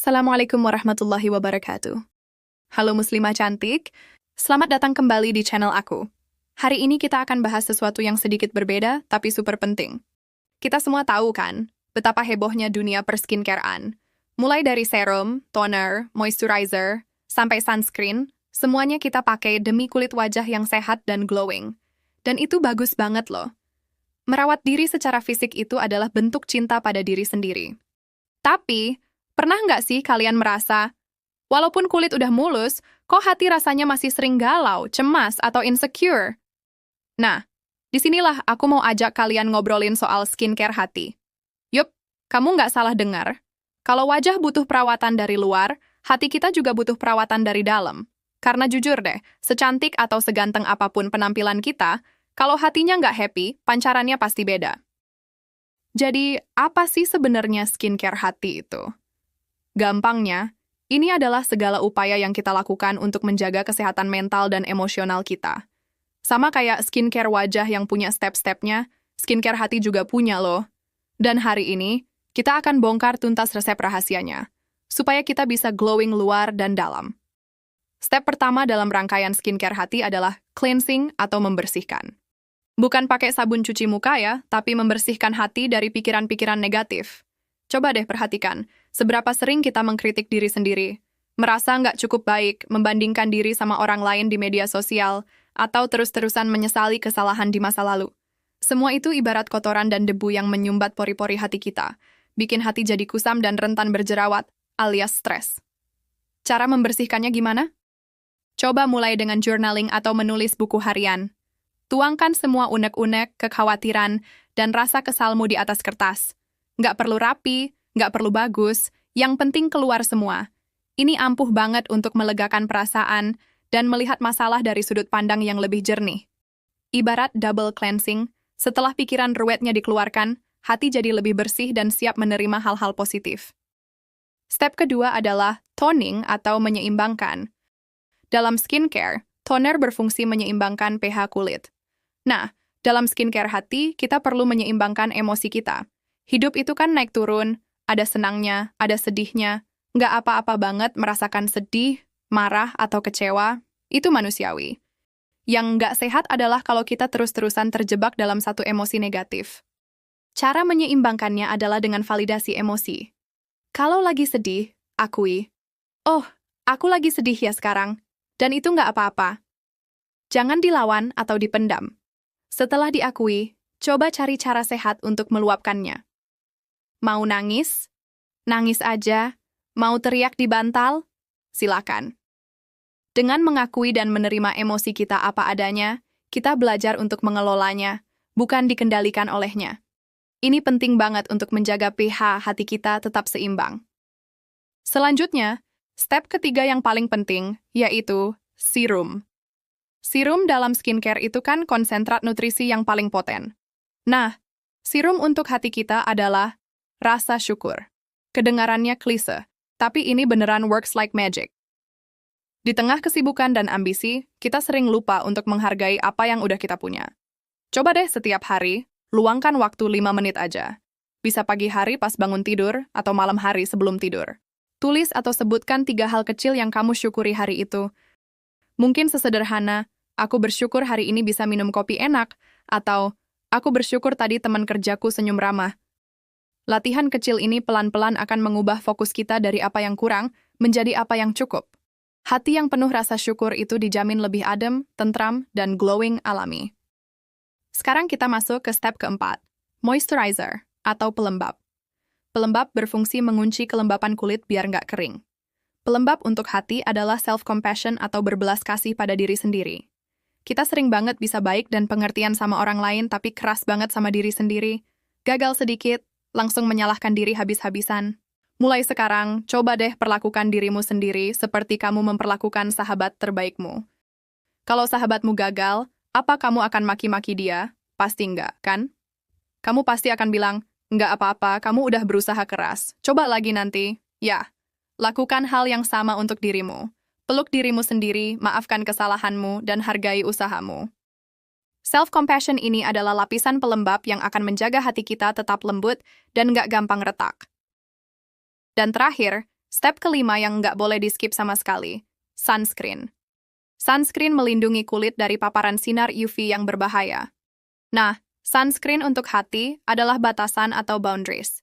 Assalamualaikum warahmatullahi wabarakatuh. Halo muslimah cantik, selamat datang kembali di channel aku. Hari ini kita akan bahas sesuatu yang sedikit berbeda, tapi super penting. Kita semua tahu kan, betapa hebohnya dunia perskincarean. Mulai dari serum, toner, moisturizer, sampai sunscreen, semuanya kita pakai demi kulit wajah yang sehat dan glowing. Dan itu bagus banget loh. Merawat diri secara fisik itu adalah bentuk cinta pada diri sendiri. Tapi, pernah nggak sih kalian merasa, walaupun kulit udah mulus, kok hati rasanya masih sering galau, cemas, atau insecure? Nah, disinilah aku mau ajak kalian ngobrolin soal skincare hati. Yup, kamu nggak salah dengar. Kalau wajah butuh perawatan dari luar, hati kita juga butuh perawatan dari dalam. Karena jujur deh, secantik atau seganteng apapun penampilan kita, kalau hatinya nggak happy, pancarannya pasti beda. Jadi, apa sih sebenarnya skincare hati itu? Gampangnya, ini adalah segala upaya yang kita lakukan untuk menjaga kesehatan mental dan emosional kita. Sama kayak skincare wajah yang punya step-stepnya, skincare hati juga punya loh. Dan hari ini, kita akan bongkar tuntas resep rahasianya, supaya kita bisa glowing luar dan dalam. Step pertama dalam rangkaian skincare hati adalah cleansing atau membersihkan. Bukan pakai sabun cuci muka ya, tapi membersihkan hati dari pikiran-pikiran negatif. Coba deh perhatikan, seberapa sering kita mengkritik diri sendiri, merasa nggak cukup baik, membandingkan diri sama orang lain di media sosial, atau terus-terusan menyesali kesalahan di masa lalu. Semua itu ibarat kotoran dan debu yang menyumbat pori-pori hati kita, bikin hati jadi kusam dan rentan berjerawat, alias stres. Cara membersihkannya gimana? Coba mulai dengan journaling atau menulis buku harian. Tuangkan semua unek-unek, kekhawatiran, dan rasa kesalmu di atas kertas. Nggak perlu rapi, nggak perlu bagus, yang penting keluar semua. Ini ampuh banget untuk melegakan perasaan dan melihat masalah dari sudut pandang yang lebih jernih. Ibarat double cleansing, setelah pikiran ruwetnya dikeluarkan, hati jadi lebih bersih dan siap menerima hal-hal positif. Step kedua adalah toning atau menyeimbangkan. Dalam skincare, toner berfungsi menyeimbangkan pH kulit. Nah, dalam skincare hati, kita perlu menyeimbangkan emosi kita. Hidup itu kan naik turun, ada senangnya, ada sedihnya. Nggak apa-apa banget merasakan sedih, marah, atau kecewa. Itu manusiawi. Yang nggak sehat adalah kalau kita terus-terusan terjebak dalam satu emosi negatif. Cara menyeimbangkannya adalah dengan validasi emosi. Kalau lagi sedih, akui, "Oh, aku lagi sedih ya sekarang." Dan itu nggak apa-apa. Jangan dilawan atau dipendam. Setelah diakui, coba cari cara sehat untuk meluapkannya. Mau nangis? Nangis aja. Mau teriak di bantal? Silakan. Dengan mengakui dan menerima emosi kita apa adanya, kita belajar untuk mengelolanya, bukan dikendalikan olehnya. Ini penting banget untuk menjaga pH hati kita tetap seimbang. Selanjutnya, step ketiga yang paling penting, yaitu serum. Serum dalam skincare itu kan konsentrat nutrisi yang paling poten. Nah, serum untuk hati kita adalah rasa syukur. Kedengarannya klise, tapi ini beneran works like magic. Di tengah kesibukan dan ambisi, kita sering lupa untuk menghargai apa yang udah kita punya. Coba deh setiap hari, luangkan waktu 5 menit aja. Bisa pagi hari pas bangun tidur, atau malam hari sebelum tidur. Tulis atau sebutkan 3 hal kecil yang kamu syukuri hari itu. Mungkin sesederhana, aku bersyukur hari ini bisa minum kopi enak, atau aku bersyukur tadi teman kerjaku senyum ramah. Latihan kecil ini pelan-pelan akan mengubah fokus kita dari apa yang kurang menjadi apa yang cukup. Hati yang penuh rasa syukur itu dijamin lebih adem, tentram, dan glowing alami. Sekarang kita masuk ke step keempat, moisturizer atau pelembab. Pelembab berfungsi mengunci kelembapan kulit biar nggak kering. Pelembab untuk hati adalah self-compassion atau berbelas kasih pada diri sendiri. Kita sering banget bisa baik dan pengertian sama orang lain tapi keras banget sama diri sendiri. Gagal sedikit, langsung menyalahkan diri habis-habisan. Mulai sekarang, coba deh perlakukan dirimu sendiri seperti kamu memperlakukan sahabat terbaikmu. Kalau sahabatmu gagal, apa kamu akan maki-maki dia? Pasti enggak, kan? Kamu pasti akan bilang, "Enggak apa-apa, kamu udah berusaha keras. Coba lagi nanti." Ya, lakukan hal yang sama untuk dirimu. Peluk dirimu sendiri, maafkan kesalahanmu, dan hargai usahamu. Self-compassion ini adalah lapisan pelembab yang akan menjaga hati kita tetap lembut dan nggak gampang retak. Dan terakhir, Step kelima yang nggak boleh di-skip sama sekali, sunscreen. Sunscreen melindungi kulit dari paparan sinar UV yang berbahaya. Nah, sunscreen untuk hati adalah batasan atau boundaries.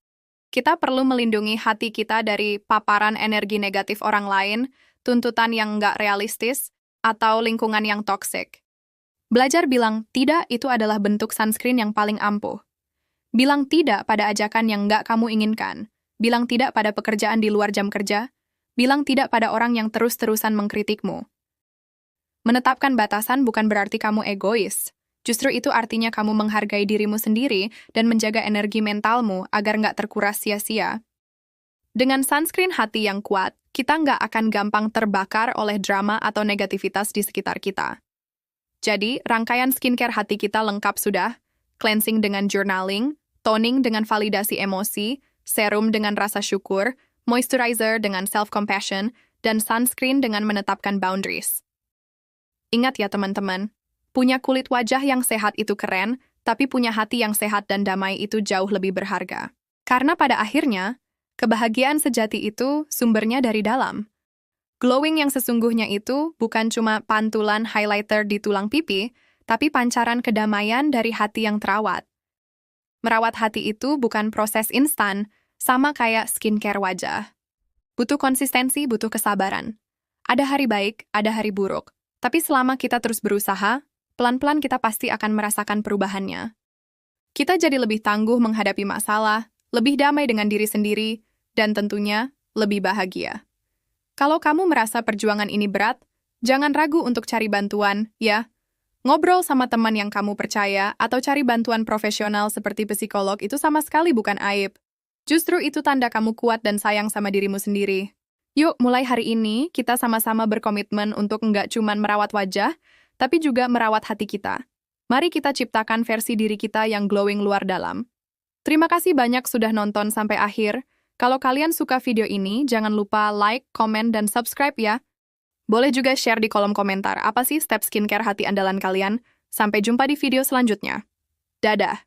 Kita perlu melindungi hati kita dari paparan energi negatif orang lain, tuntutan yang nggak realistis, atau lingkungan yang toksik. Belajar bilang tidak itu adalah bentuk sunscreen yang paling ampuh. Bilang tidak pada ajakan yang nggak kamu inginkan. Bilang tidak pada pekerjaan di luar jam kerja. Bilang tidak pada orang yang terus-terusan mengkritikmu. Menetapkan batasan bukan berarti kamu egois. Justru itu artinya kamu menghargai dirimu sendiri dan menjaga energi mentalmu agar nggak terkuras sia-sia. Dengan sunscreen hati yang kuat, kita nggak akan gampang terbakar oleh drama atau negativitas di sekitar kita. Jadi, rangkaian skincare hati kita lengkap sudah. Cleansing dengan journaling, toning dengan validasi emosi, serum dengan rasa syukur, moisturizer dengan self-compassion, dan sunscreen dengan menetapkan boundaries. Ingat ya teman-teman, punya kulit wajah yang sehat itu keren, tapi punya hati yang sehat dan damai itu jauh lebih berharga. Karena pada akhirnya, kebahagiaan sejati itu sumbernya dari dalam. Glowing yang sesungguhnya itu bukan cuma pantulan highlighter di tulang pipi, tapi pancaran kedamaian dari hati yang terawat. Merawat hati itu bukan proses instan, sama kayak skincare wajah. Butuh konsistensi, butuh kesabaran. Ada hari baik, ada hari buruk. Tapi selama kita terus berusaha, pelan-pelan kita pasti akan merasakan perubahannya. Kita jadi lebih tangguh menghadapi masalah, lebih damai dengan diri sendiri, dan tentunya lebih bahagia. Kalau kamu merasa perjuangan ini berat, jangan ragu untuk cari bantuan, ya. Ngobrol sama teman yang kamu percaya atau cari bantuan profesional seperti psikolog itu sama sekali bukan aib. Justru itu tanda kamu kuat dan sayang sama dirimu sendiri. Yuk, mulai hari ini kita sama-sama berkomitmen untuk nggak cuma merawat wajah, tapi juga merawat hati kita. Mari kita ciptakan versi diri kita yang glowing luar dalam. Terima kasih banyak sudah nonton sampai akhir. Kalau kalian suka video ini, jangan lupa like, komen, dan subscribe ya. Boleh juga share di kolom komentar apa sih step skincare hati andalan kalian. Sampai jumpa di video selanjutnya. Dadah!